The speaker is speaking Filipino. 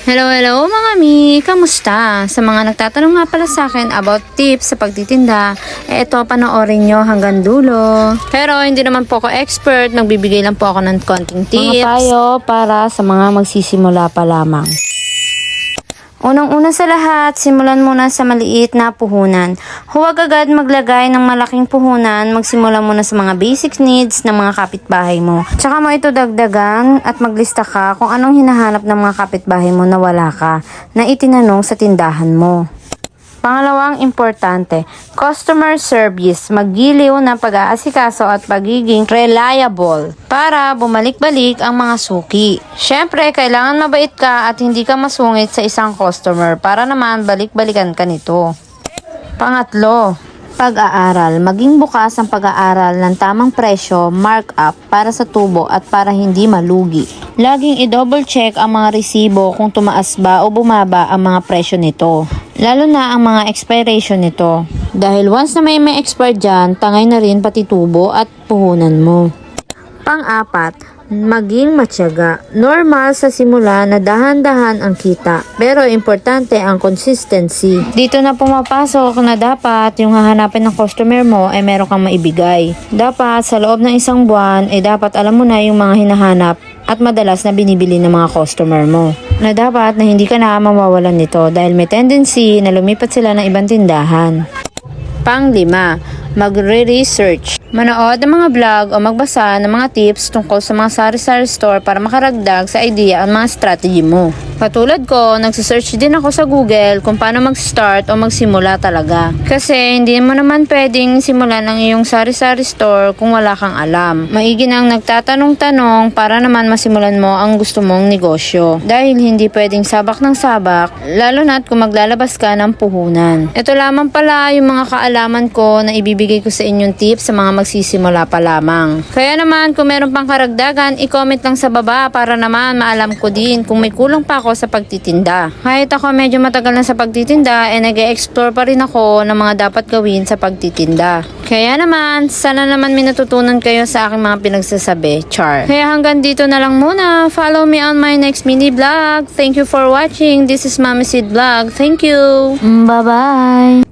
Hello mga mi! Kamusta? Sa mga nagtatanong nga pala sa akin about tips sa pagtitinda, ito panoorin nyo hanggang dulo. Pero hindi naman po ako expert, nagbibigay lang po ako ng konting tips. Mga payo para sa mga magsisimula pa lamang. Unang-una sa lahat, simulan muna sa maliit na puhunan. Huwag agad maglagay ng malaking puhunan, magsimula muna sa mga basic needs ng mga kapitbahay mo. Tsaka mo ito dagdagan at maglista ka kung anong hinahanap ng mga kapitbahay mo na wala ka, na itinanong sa tindahan mo. Pangalawang importante, customer service, maggiliw ng pag-aasikaso at pagiging reliable para bumalik-balik ang mga suki. Syempre, kailangan mabait ka at hindi ka masungit sa isang customer para naman balik-balikan ka nito. Pangatlo, pag-aaral. Maging bukas ang pag-aaral ng tamang presyo, markup para sa tubo at para hindi malugi. Laging i-double check ang mga resibo kung tumaas ba o bumaba ang mga presyo nito. Lalo na ang mga expiration nito. Dahil once na may expire dyan, tangay na rin pati tubo at puhunan mo. Pang-apat, maging matyaga. Normal sa simula na dahan-dahan ang kita, pero importante ang consistency. Dito na pumapasok na dapat yung hahanapin ng customer mo ay meron kang maibigay. Dapat sa loob ng isang buwan ay dapat alam mo na yung mga hinahanap at madalas na binibili ng mga customer mo. Na dapat na hindi ka na mawawalan nito dahil may tendency na lumipat sila ng ibang tindahan. Pang-lima, magre-research. Manood ng mga vlog o magbasa ng mga tips tungkol sa mga sari-sari store para makaragdag sa idea ang mga strategy mo. Katulad ko, nagsisearch din ako sa Google kung paano mag-start o magsimula talaga. Kasi hindi mo naman pwedeng simulan ang iyong sari-sari store kung wala kang alam. Maigi nang nagtatanong-tanong para naman masimulan mo ang gusto mong negosyo. Dahil hindi pwedeng sabak ng sabak, lalo na't kung maglalabas ka ng puhunan. Ito lamang pala yung mga kaalaman ko na ibibigay ko sa inyong tips sa mga magsisimula pa lamang. Kaya naman kung meron pang karagdagan, i-comment lang sa baba para naman maalam ko din kung may kulang pa ako sa pagtitinda. Kahit ako medyo matagal na sa pagtitinda, nag-e-explore pa rin ako ng mga dapat gawin sa pagtitinda. Kaya naman, sana naman may natutunan kayo sa aking mga pinagsasabi. Char. Kaya hanggang dito na lang muna. Follow me on my next mini vlog. Thank you for watching. This is Mami Sid Vlog. Thank you. Bye-bye.